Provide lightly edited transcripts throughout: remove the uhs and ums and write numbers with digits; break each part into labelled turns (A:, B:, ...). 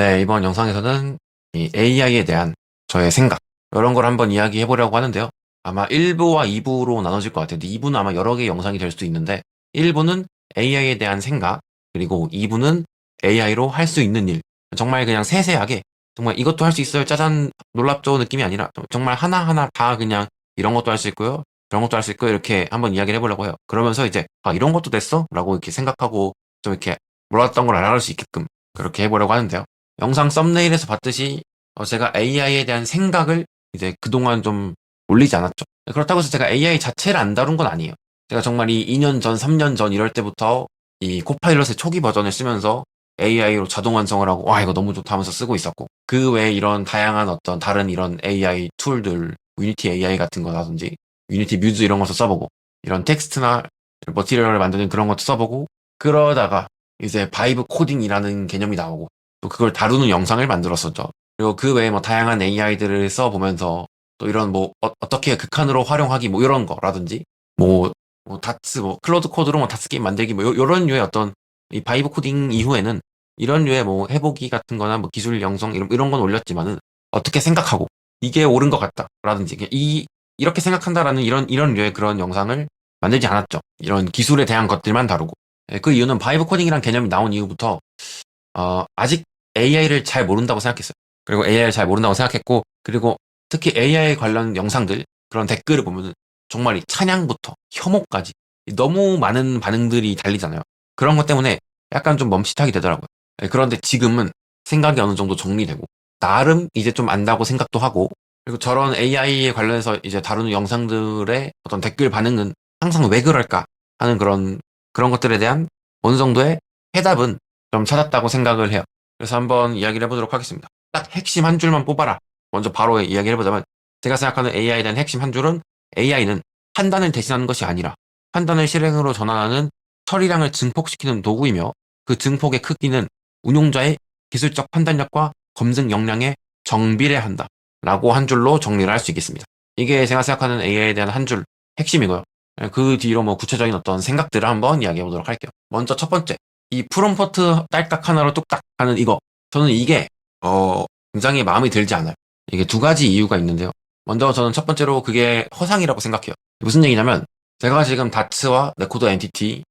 A: 네, 이번 영상에서는 이 AI에 대한 저의 생각, 이런 걸 한번 이야기해 보려고 하는데요. 아마 1부와 2부로 나눠질 것 같아요. 2부는 아마 여러 개의 영상이 될 수도 있는데, 1부는 AI에 대한 생각, 그리고 2부는 AI로 할 수 있는 일. 정말 그냥 세세하게, 정말 이것도 할 수 있어요. 짜잔, 놀랍죠 느낌이 아니라, 정말 하나하나 다 그냥 이런 것도 할 수 있고요. 그런 것도 할 수 있고, 이렇게 한번 이야기를 해보려고 해요. 그러면서 이제, 아, 이런 것도 됐어? 라고 이렇게 생각하고, 좀 이렇게 몰랐던 걸 알아갈 수 있게끔, 그렇게 해보려고 하는데요. 영상 썸네일에서 봤듯이 제가 AI에 대한 생각을 이제 그동안 좀 올리지 않았죠. 그렇다고 해서 제가 AI 자체를 안 다룬 건 아니에요. 제가 정말 이 2년 전, 3년 전 이럴 때부터 이 코파일럿의 초기 버전을 쓰면서 AI로 자동 완성을 하고 와 이거 너무 좋다 하면서 쓰고 있었고 그 외에 이런 다양한 어떤 다른 이런 AI 툴들 유니티 AI 같은 거라든지 유니티 뮤즈 이런 것도 써보고 이런 텍스트나 머티리얼을 만드는 그런 것도 써보고 그러다가 이제 바이브 코딩이라는 개념이 나오고 또 그걸 다루는 영상을 만들었었죠. 그리고 그 외에 뭐 다양한 AI들을 써보면서 또 이런 뭐 떻게 극한으로 활용하기 뭐 이런 거라든지 뭐, 뭐 다츠 뭐 클로드 코드로 뭐 다츠 게임 만들기 뭐 요런 류의 어떤 이 바이브 코딩 이후에는 이런 류의 뭐 해보기 같은 거나 뭐 기술 영상 이런 건 올렸지만은 어떻게 생각하고 이게 옳은 것 같다라든지 이렇게 생각한다라는 이런 류의 그런 영상을 만들지 않았죠. 이런 기술에 대한 것들만 다루고. 그 이유는 바이브 코딩이란 개념이 나온 이후부터 아직 AI를 잘 모른다고 생각했어요. 그리고 AI를 잘 모른다고 생각했고, 그리고 특히 AI 관련 영상들, 그런 댓글을 보면은 정말 이 찬양부터 혐오까지 너무 많은 반응들이 달리잖아요. 그런 것 때문에 약간 좀 멈칫하게 되더라고요. 그런데 지금은 생각이 어느 정도 정리되고, 나름 이제 좀 안다고 생각도 하고, 그리고 저런 AI에 관련해서 이제 다루는 영상들의 어떤 댓글 반응은 항상 왜 그럴까 하는 그런 것들에 대한 어느 정도의 해답은 좀 찾았다고 생각을 해요. 그래서 한번 이야기를 해보도록 하겠습니다. 딱 핵심 한 줄만 뽑아라. 먼저 바로 이야기를 해보자면 제가 생각하는 AI에 대한 핵심 한 줄은 AI는 판단을 대신하는 것이 아니라 판단을 실행으로 전환하는 처리량을 증폭시키는 도구이며 그 증폭의 크기는 운용자의 기술적 판단력과 검증 역량에 정비례한다. 라고 한 줄로 정리를 할 수 있겠습니다. 이게 제가 생각하는 AI에 대한 한 줄 핵심이고요. 그 뒤로 뭐 구체적인 어떤 생각들을 한번 이야기해 보도록 할게요. 먼저 첫 번째, 이 프롬프트 딸딱 하나로 뚝딱 하는 이거. 저는 이게, 굉장히 마음에 들지 않아요. 이게 두 가지 이유가 있는데요. 먼저 저는 첫 번째로 그게 허상이라고 생각해요. 무슨 얘기냐면, 제가 지금 다츠와 네코더 엔티티를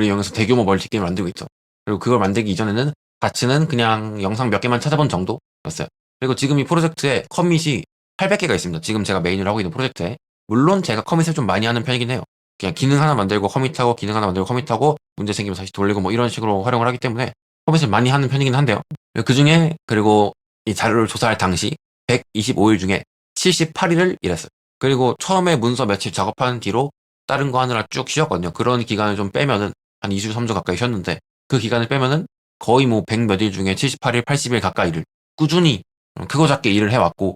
A: 이용해서 대규모 멀티게임을 만들고 있죠. 그리고 그걸 만들기 이전에는 다츠는 그냥 영상 몇 개만 찾아본 정도였어요. 그리고 지금 이 프로젝트에 커밋이 800개가 있습니다. 지금 제가 메인을 하고 있는 프로젝트에. 물론 제가 커밋을 좀 많이 하는 편이긴 해요. 그냥 기능 하나 만들고 커밋하고 기능 하나 만들고 커밋하고 문제 생기면 다시 돌리고 뭐 이런 식으로 활용을 하기 때문에 커밋을 많이 하는 편이긴 한데요. 그 중에 그리고 이 자료를 조사할 당시 125일 중에 78일을 일했어요. 그리고 처음에 문서 며칠 작업한 뒤로 다른 거 하느라 쭉 쉬었거든요. 그런 기간을 좀 빼면은 한 2주, 3주 가까이 쉬었는데 그 기간을 빼면은 거의 뭐 100 몇 일 중에 78일, 80일 가까이를 꾸준히 크고 작게 일을 해왔고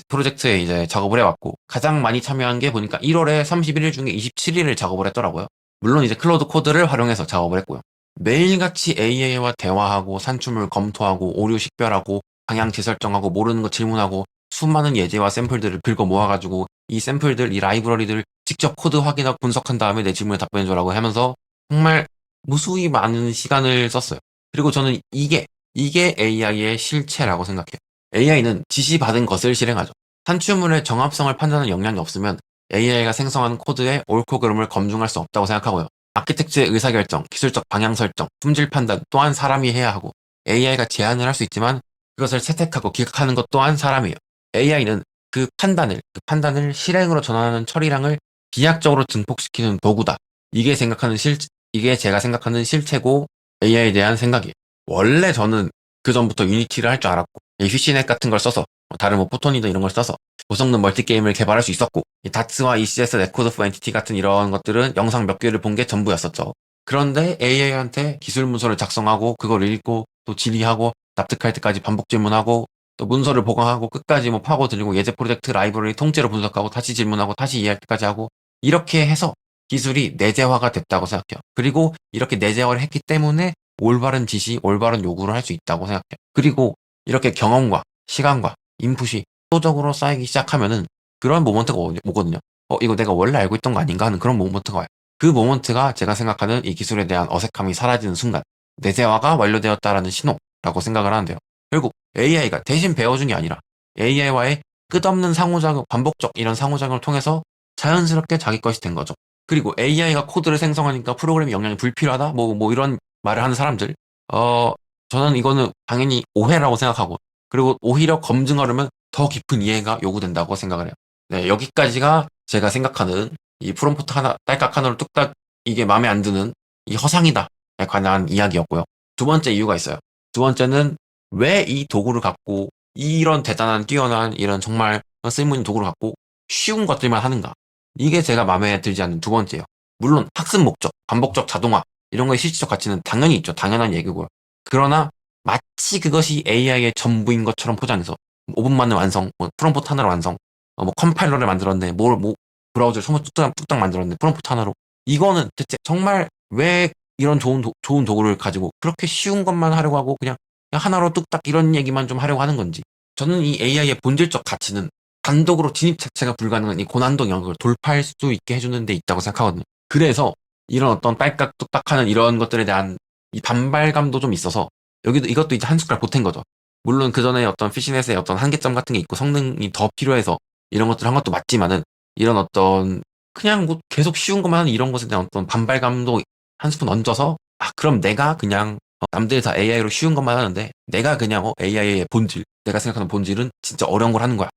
A: 프로젝트에 이제 작업을 해왔고 가장 많이 참여한 게 보니까 1월에 31일 중에 27일을 작업을 했더라고요. 물론 이제 클로드 코드를 활용해서 작업을 했고요. 매일같이 AI와 대화하고 산출물 검토하고 오류 식별하고 방향 재설정하고 모르는 거 질문하고 수많은 예제와 샘플들을 긁어 모아가지고 이 샘플들, 이 라이브러리들 직접 코드 확인하고 분석한 다음에 내 질문에 답변해줘라고 하면서 정말 무수히 많은 시간을 썼어요. 그리고 저는 이게 AI의 실체라고 생각해요. AI는 지시받은 것을 실행하죠. 산출물의 정합성을 판단하는 역량이 없으면 AI가 생성한 코드의 옳고 그름을 검증할 수 없다고 생각하고요. 아키텍트의 의사결정, 기술적 방향 설정, 품질 판단 또한 사람이 해야 하고 AI가 제안을 할 수 있지만 그것을 채택하고 기각하는 것 또한 사람이에요. AI는 그 판단을 실행으로 전환하는 처리량을 비약적으로 증폭시키는 도구다. 이게 제가 생각하는 실체고 AI에 대한 생각이에요. 원래 저는 그 전부터 유니티를 할 줄 알았고 이 휘시넷 같은 걸 써서 다른 뭐 포토니도 이런 걸 써서 고성능 멀티게임을 개발할 수 있었고 이 다츠와 ECS, 네코드 포 엔티티 같은 이런 것들은 영상 몇 개를 본 게 전부였었죠. 그런데 AI한테 기술 문서를 작성하고 그걸 읽고 또 질의하고 납득할 때까지 반복 질문하고 또 문서를 보강하고 끝까지 뭐 파고들고 예제 프로젝트 라이브러리 통째로 분석하고 다시 질문하고 다시 이해할 때까지 하고 이렇게 해서 기술이 내재화가 됐다고 생각해요. 그리고 이렇게 내재화를 했기 때문에 올바른 지시, 올바른 요구를 할 수 있다고 생각해요. 그리고 이렇게 경험과 시간과 인풋이 속도적으로 쌓이기 시작하면은 그런 모먼트가 오거든요. 이거 내가 원래 알고 있던 거 아닌가 하는 그런 모먼트가 와요. 그 모먼트가 제가 생각하는 이 기술에 대한 어색함이 사라지는 순간 내재화가 완료되었다라는 신호라고 생각을 하는데요. 결국 AI가 대신 배워준 게 아니라 AI와의 끝없는 상호작용, 반복적 이런 상호작용을 통해서 자연스럽게 자기 것이 된 거죠. 그리고 AI가 코드를 생성하니까 프로그램 역량이 불필요하다? 뭐 이런 말을 하는 사람들. 어, 저는 이거는 당연히 오해라고 생각하고, 그리고 오히려 검증하려면 더 깊은 이해가 요구된다고 생각을 해요. 네, 여기까지가 제가 생각하는 이 프롬프트 하나, 딸깍 하나로 뚝딱 이게 마음에 안 드는 이 허상이다에 관한 이야기였고요. 두 번째 이유가 있어요. 두 번째는 왜 이 도구를 갖고 이런 대단한 뛰어난 이런 정말 쓸모있는 도구를 갖고 쉬운 것들만 하는가? 이게 제가 마음에 들지 않는 두 번째예요. 물론 학습 목적, 반복적 자동화 이런 거의 실질적 가치는 당연히 있죠. 당연한 얘기고요. 그러나 마치 그것이 AI의 전부인 것처럼 포장해서 5분 만에 완성, 뭐 프롬프트 하나로 완성, 뭐 컴파일러를 만들었네, 뭐 브라우저를 뚝딱 만들었네, 프롬프트 하나로. 이거는 대체 정말 왜 이런 좋은 도구를 가지고 그렇게 쉬운 것만 하려고 하고 그냥 하나로 뚝딱 이런 얘기만 좀 하려고 하는 건지. 저는 이 AI의 본질적 가치는 단독으로 진입 자체가 불가능한 이 고난도 영역을 돌파할 수 있게 해주는 데 있다고 생각하거든요. 그래서 이런 어떤 딸깍 뚝딱하는 이런 것들에 대한 이 반발감도 좀 있어서 여기도 이것도 이제 한 숟갈 보탠 거죠. 물론 그 전에 어떤 피시넷의 어떤 한계점 같은 게 있고 성능이 더 필요해서 이런 것들을 한 것도 맞지만은 이런 어떤 그냥 뭐 계속 쉬운 것만 하는 이런 것에 대한 어떤 반발감도 한 스푼 얹어서 그럼 내가 그냥 남들 다 AI로 쉬운 것만 하는데 내가 그냥 AI의 본질, 내가 생각하는 본질은 진짜 어려운 걸 하는 거야.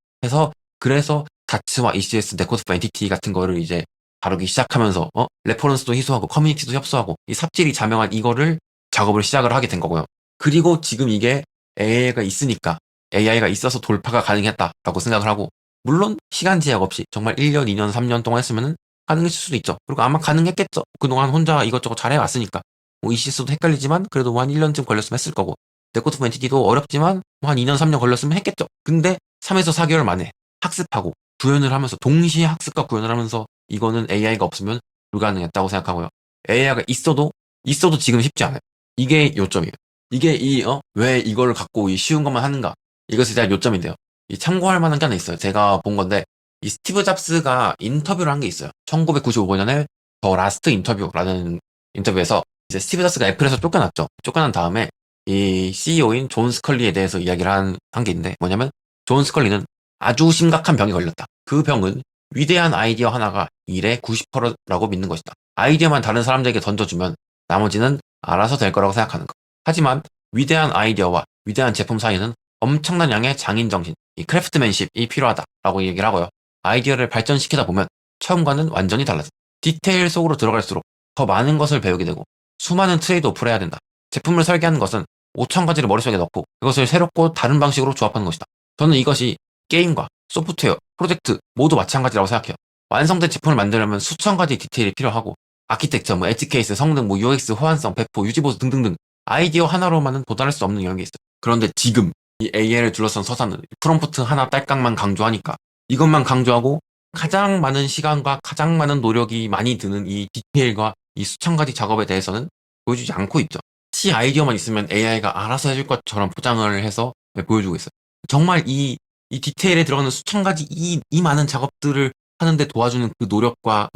A: 그래서 다츠와 ECS, 네코드 포 엔티티 같은 거를 이제 다루기 시작하면서 레퍼런스도 희소하고 커뮤니티도 협소하고 이 삽질이 자명한 이거를 작업을 시작을 하게 된 거고요. 그리고 지금 이게 AI가 있어서 돌파가 가능했다라고 생각을 하고 물론 시간 제약 없이 정말 1년, 2년, 3년 동안 했으면은 가능했을 수도 있죠. 그리고 아마 가능했겠죠. 그동안 혼자 이것저것 잘해왔으니까. 뭐 ECS도 헷갈리지만 그래도 뭐 한 1년쯤 걸렸으면 했을 거고 네코드 포 엔티티도 어렵지만 뭐 한 2년, 3년 걸렸으면 했겠죠. 근데 3에서 4개월 만에 학습하고 구현을 하면서 동시에 학습과 구현을 하면서 이거는 AI가 없으면 불가능했다고 생각하고요. AI가 있어도 지금 쉽지 않아요. 이게 요점이에요. 이게 왜 이걸 갖고 이 쉬운 것만 하는가? 이것에 대한 요점인데요. 이 참고할 만한 게 하나 있어요. 제가 본 건데 이 스티브 잡스가 인터뷰를 한 게 있어요. 1995년에 더 라스트 인터뷰라는 인터뷰에서 이제 스티브 잡스가 애플에서 쫓겨났죠. 쫓겨난 다음에 이 CEO인 존 스컬리에 대해서 이야기를 한 게 있는데 뭐냐면 존 스컬리는 아주 심각한 병에 걸렸다. 그 병은 위대한 아이디어 하나가 일의 90%라고 믿는 것이다. 아이디어만 다른 사람들에게 던져주면 나머지는 알아서 될 거라고 생각하는 것. 하지만 위대한 아이디어와 위대한 제품 사이에는 엄청난 양의 장인정신, 이 크래프트맨십이 필요하다라고 얘기를 하고요. 아이디어를 발전시키다 보면 처음과는 완전히 달라져. 디테일 속으로 들어갈수록 더 많은 것을 배우게 되고 수많은 트레이드 오프를 해야 된다. 제품을 설계하는 것은 5천 가지를 머릿속에 넣고 그것을 새롭고 다른 방식으로 조합하는 것이다. 저는 이것이 게임과 소프트웨어, 프로젝트 모두 마찬가지라고 생각해요. 완성된 제품을 만들려면 수천 가지 디테일이 필요하고 아키텍처, 뭐 엣지 케이스, 성능, 뭐 UX, 호환성, 배포, 유지보수 등등등 아이디어 하나로만은 도달할 수 없는 영역이 있어요. 그런데 지금 이 AI를 둘러싼 서사는 프롬프트 하나 딸깍만 강조하니까 이것만 강조하고 가장 많은 시간과 가장 많은 노력이 많이 드는 이 디테일과 이 수천 가지 작업에 대해서는 보여주지 않고 있죠. 치 아이디어만 있으면 AI가 알아서 해줄 것처럼 포장을 해서 보여주고 있어요. 정말 이 디테일에 들어가는 수천 가지 이 많은 작업들을 하는데 도와주는 그 노력과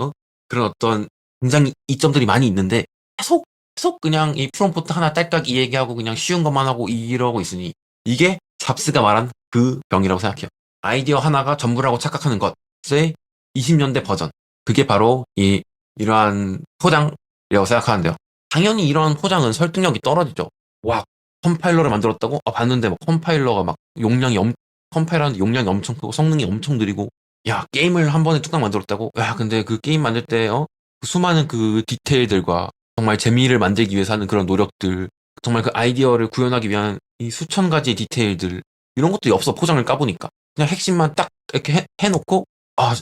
A: 그런 어떤 굉장히 이점들이 많이 있는데 계속 그냥 이 프롬프트 하나 딸깍 이 얘기하고 그냥 쉬운 것만 하고 이러고 있으니 이게 잡스가 말한 그 병이라고 생각해요. 아이디어 하나가 전부라고 착각하는 것의 20년대 버전. 그게 바로 이러한 포장이라고 생각하는데요. 당연히 이런 포장은 설득력이 떨어지죠. 와, 컴파일러를 만들었다고? 봤는데 막 컴파일러가 막 컴파일러는 용량이 엄청 크고 성능이 엄청 느리고 야, 게임을 한 번에 뚝딱 만들었다고? 야, 근데 그 게임 만들 때 그 수많은 그 디테일들과 정말 재미를 만들기 위해서 하는 그런 노력들, 정말 그 아이디어를 구현하기 위한 이 수천 가지 디테일들 이런 것들이 없어. 포장을 까보니까 그냥 핵심만 딱 이렇게 해놓고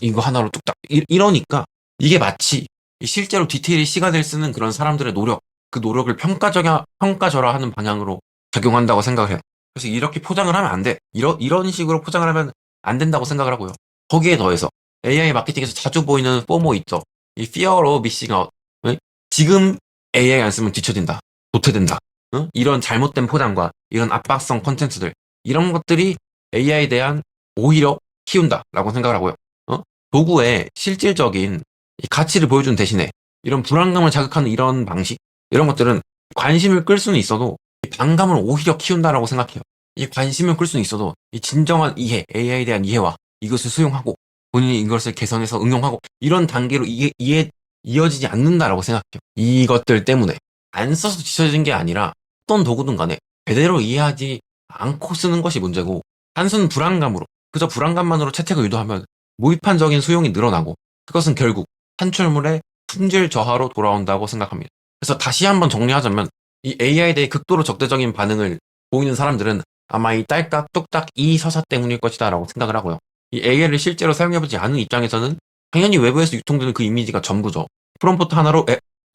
A: 이거 하나로 뚝딱 이러니까 이게 마치 실제로 디테일이 시간을 쓰는 그런 사람들의 노력, 그 노력을 평가절하 하는 방향으로 작용한다고 생각을 해요. 그래서 이렇게 포장을 하면 안 돼. 이런 식으로 포장을 하면 안 된다고 생각을 하고요. 거기에 더해서 AI 마케팅에서 자주 보이는 포모 있죠. 이 fear of missing out. 응? 지금 AI 안 쓰면 뒤처진다. 도태된다. 응? 이런 잘못된 포장과 이런 압박성 콘텐츠들 이런 것들이 AI에 대한 오히려 키운다라고 생각을 하고요. 도구의 실질적인 이 가치를 보여주는 대신에 이런 불안감을 자극하는 이런 방식 이런 것들은 관심을 끌 수는 있어도 이 반감을 오히려 키운다라고 생각해요. 이 관심을 끌 수는 있어도 이 진정한 이해, AI에 대한 이해와 이것을 수용하고 본인이 이것을 개선해서 응용하고 이런 단계로 이어지지 않는다라고 생각해요. 이것들 때문에 안 써서 뒤처진 게 아니라 어떤 도구든 간에 제대로 이해하지 않고 쓰는 것이 문제고 단순 불안감으로 그저 불안감만으로 채택을 유도하면 무비판적인 수용이 늘어나고 그것은 결국 산출물의 품질 저하로 돌아온다고 생각합니다. 그래서 다시 한번 정리하자면 이 AI에 대해 극도로 적대적인 반응을 보이는 사람들은 아마 이 딸깍 뚝딱 이 서사 때문일 것이다 라고 생각을 하고요. 이 AI를 실제로 사용해보지 않은 입장에서는 당연히 외부에서 유통되는 그 이미지가 전부죠. 프롬프트 하나로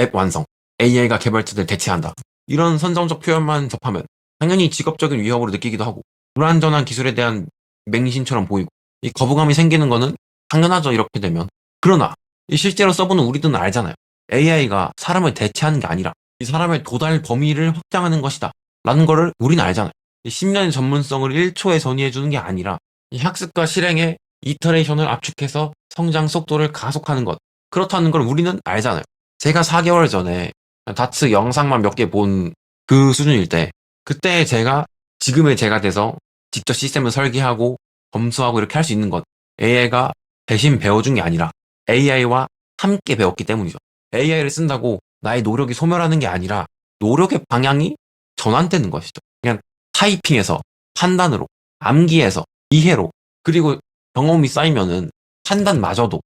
A: 앱 완성, AI가 개발자들 대체한다. 이런 선정적 표현만 접하면 당연히 직업적인 위협으로 느끼기도 하고 불완전한 기술에 대한 맹신처럼 보이고 이 거부감이 생기는 거는 당연하죠 이렇게 되면. 그러나 이 실제로 써보는 우리들은 알잖아요. AI가 사람을 대체하는 게 아니라 이 사람의 도달 범위를 확장하는 것이다 라는 거를 우리는 알잖아요. 10년의 전문성을 1초에 전이해주는 게 아니라 이 학습과 실행의 이터레이션을 압축해서 성장 속도를 가속하는 것. 그렇다는 걸 우리는 알잖아요. 제가 4개월 전에 다트 영상만 몇 개 본 그 수준일 때 그때 제가 지금의 제가 돼서 직접 시스템을 설계하고 검수하고 이렇게 할 수 있는 것 AI가 대신 배워준 게 아니라 AI와 함께 배웠기 때문이죠. AI를 쓴다고 나의 노력이 소멸하는 게 아니라 노력의 방향이 전환되는 것이죠. 그냥 타이핑에서 판단으로 암기에서 이해로 그리고 경험이 쌓이면은 판단마저도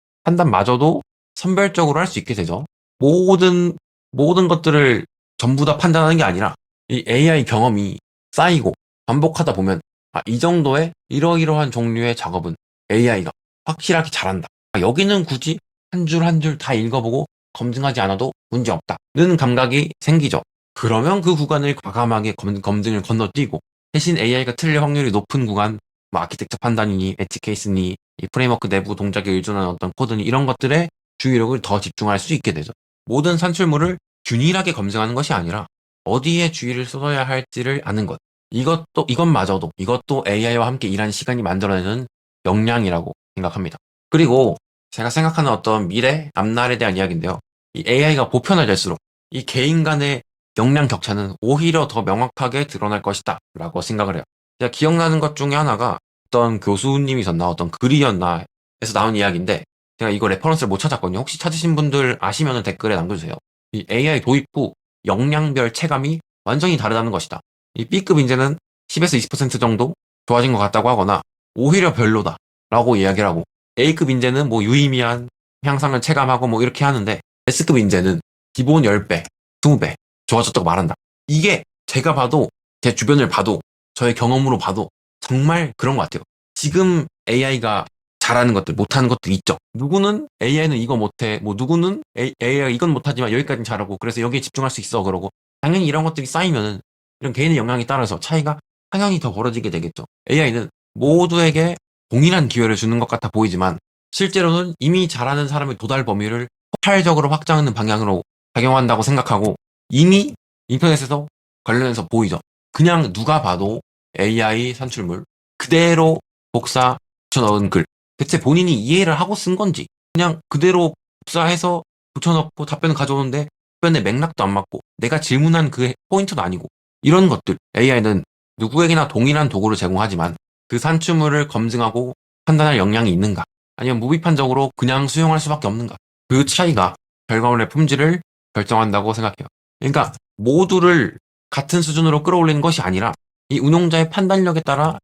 A: 선별적으로 할 수 있게 되죠. 모든 것들을 전부 다 판단하는 게 아니라 이 AI 경험이 쌓이고 반복하다 보면 이 정도의 이러이러한 종류의 작업은 AI가 확실하게 잘한다. 여기는 굳이 한 줄 한 줄 다 읽어보고 검증하지 않아도 문제없다는 감각이 생기죠. 그러면 그 구간을 과감하게 검증을 건너뛰고 대신 AI가 틀릴 확률이 높은 구간, 뭐 아키텍처 판단이니, 엣지 케이스니, 이 프레임워크 내부 동작에 의존한 어떤 코드니 이런 것들에 주의력을 더 집중할 수 있게 되죠. 모든 산출물을 균일하게 검증하는 것이 아니라 어디에 주의를 쏟아야 할지를 아는 것. 이것도 AI와 함께 일하는 시간이 만들어내는 역량이라고 생각합니다. 그리고 제가 생각하는 어떤 미래, 앞날에 대한 이야기인데요. 이 AI가 보편화될수록 이 개인 간의 역량 격차는 오히려 더 명확하게 드러날 것이다 라고 생각을 해요. 제가 기억나는 것 중에 하나가 어떤 교수님이셨나 어떤 글이었나 해서 나온 이야기인데 제가 이거 레퍼런스를 못 찾았거든요. 혹시 찾으신 분들 아시면 댓글에 남겨주세요. 이 AI 도입 후 역량별 체감이 완전히 다르다는 것이다. 이 B급 인재는 10에서 20% 정도 좋아진 것 같다고 하거나 오히려 별로다 라고 이야기를 하고 A급 인재는 뭐 유의미한 향상을 체감하고 뭐 이렇게 하는데 S급 인재는 기본 10배, 20배 좋아졌다고 말한다. 이게 제가 봐도 제 주변을 봐도 저의 경험으로 봐도 정말 그런 것 같아요. 지금 AI가 잘하는 것들, 못하는 것들 있죠. 누구는 AI는 이거 못해, 뭐 누구는 AI가 이건 못하지만 여기까지는 잘하고 그래서 여기에 집중할 수 있어 그러고 당연히 이런 것들이 쌓이면은 이런 개인의 역량에 따라서 차이가 당연히 더 벌어지게 되겠죠. AI는 모두에게 동일한 기회를 주는 것 같아 보이지만 실제로는 이미 잘하는 사람의 도달 범위를 폭발적으로 확장하는 방향으로 작용한다고 생각하고 이미 인터넷에서 관련해서 보이죠. 그냥 누가 봐도 AI 산출물 그대로 복사 붙여넣은 글 대체 본인이 이해를 하고 쓴 건지 그냥 그대로 복사해서 붙여넣고 답변을 가져오는데 답변의 맥락도 안 맞고 내가 질문한 그 포인트도 아니고 이런 것들 AI는 누구에게나 동일한 도구를 제공하지만 그 산출물을 검증하고 판단할 역량이 있는가 아니면 무비판적으로 그냥 수용할 수밖에 없는가 그 차이가 결과물의 품질을 결정한다고 생각해요. 그러니까 모두를 같은 수준으로 끌어올리는 것이 아니라 이 운용자의 판단력에 따라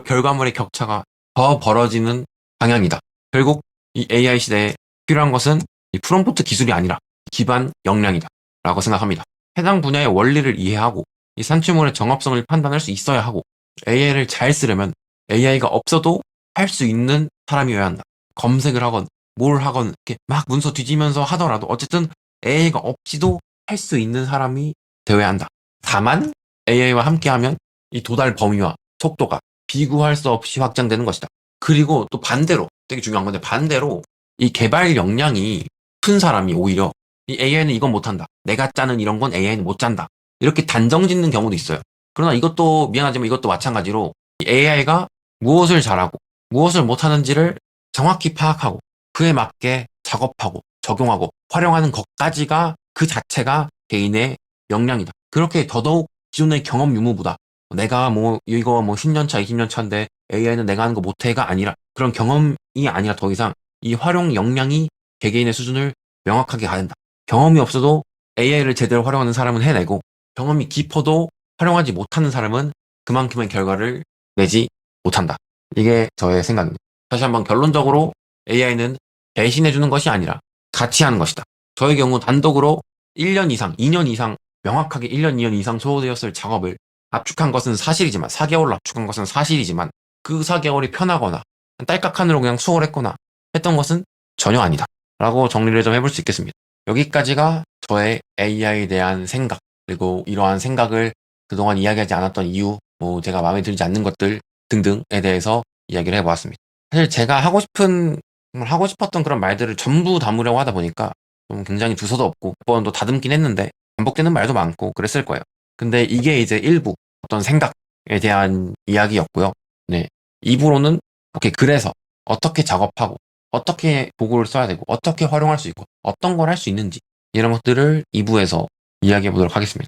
A: 결과물의 격차가 더 벌어지는 방향이다. 결국 이 AI 시대에 필요한 것은 이 프롬프트 기술이 아니라 기반 역량이다. 라고 생각합니다. 해당 분야의 원리를 이해하고 이 산출물의 정합성을 판단할 수 있어야 하고 AI를 잘 쓰려면 AI가 없어도 할 수 있는 사람이어야 한다. 검색을 하건 뭘 하건 이렇게 막 문서 뒤지면서 하더라도 어쨌든 AI가 없이도 할 수 있는 사람이 되어야 한다. 다만 AI와 함께하면 이 도달 범위와 속도가 비교할 수 없이 확장되는 것이다. 그리고 또 반대로 되게 중요한 건데 반대로 이 개발 역량이 큰 사람이 오히려 이 AI는 이건 못한다. 내가 짜는 이런 건 AI는 못 짠다. 이렇게 단정 짓는 경우도 있어요. 그러나 이것도 미안하지만 이것도 마찬가지로 이 AI가 무엇을 잘하고 무엇을 못하는지를 정확히 파악하고 그에 맞게 작업하고 적용하고 활용하는 것까지가 그 자체가 개인의 역량이다. 그렇게 더더욱 기존의 경험 유무보다 내가 뭐 이거 뭐 10년 차, 20년 차인데 AI는 내가 하는 거 못해가 아니라 그런 경험이 아니라 더 이상 이 활용 역량이 개개인의 수준을 명확하게 가른다. 경험이 없어도 AI를 제대로 활용하는 사람은 해내고 경험이 깊어도 활용하지 못하는 사람은 그만큼의 결과를 내지 못한다. 이게 저의 생각입니다. 다시 한번 결론적으로 AI는 대신해주는 것이 아니라 같이 하는 것이다. 저의 경우 단독으로 1년 이상, 2년 이상 명확하게 1년, 2년 이상 소요되었을 작업을 압축한 것은 사실이지만 4개월로 압축한 것은 사실이지만 그 4개월이 편하거나 딸깍하느라 그냥 수월했거나 했던 것은 전혀 아니다. 라고 정리를 좀 해볼 수 있겠습니다. 여기까지가 저의 AI에 대한 생각, 그리고 이러한 생각을 그동안 이야기하지 않았던 이유, 뭐 제가 마음에 들지 않는 것들 등등에 대해서 이야기를 해보았습니다. 사실 제가 정말 하고 싶었던 그런 말들을 전부 담으려고 하다 보니까 좀 굉장히 두서도 없고 몇 번도 다듬긴 했는데 반복되는 말도 많고 그랬을 거예요. 근데 이게 이제 일부 어떤 생각에 대한 이야기였고요. 네. 2부로는 오케이, 그래서 어떻게 작업하고 어떻게 도구를 써야 되고 어떻게 활용할 수 있고 어떤 걸 할 수 있는지 이런 것들을 2부에서 이야기해 보도록 하겠습니다.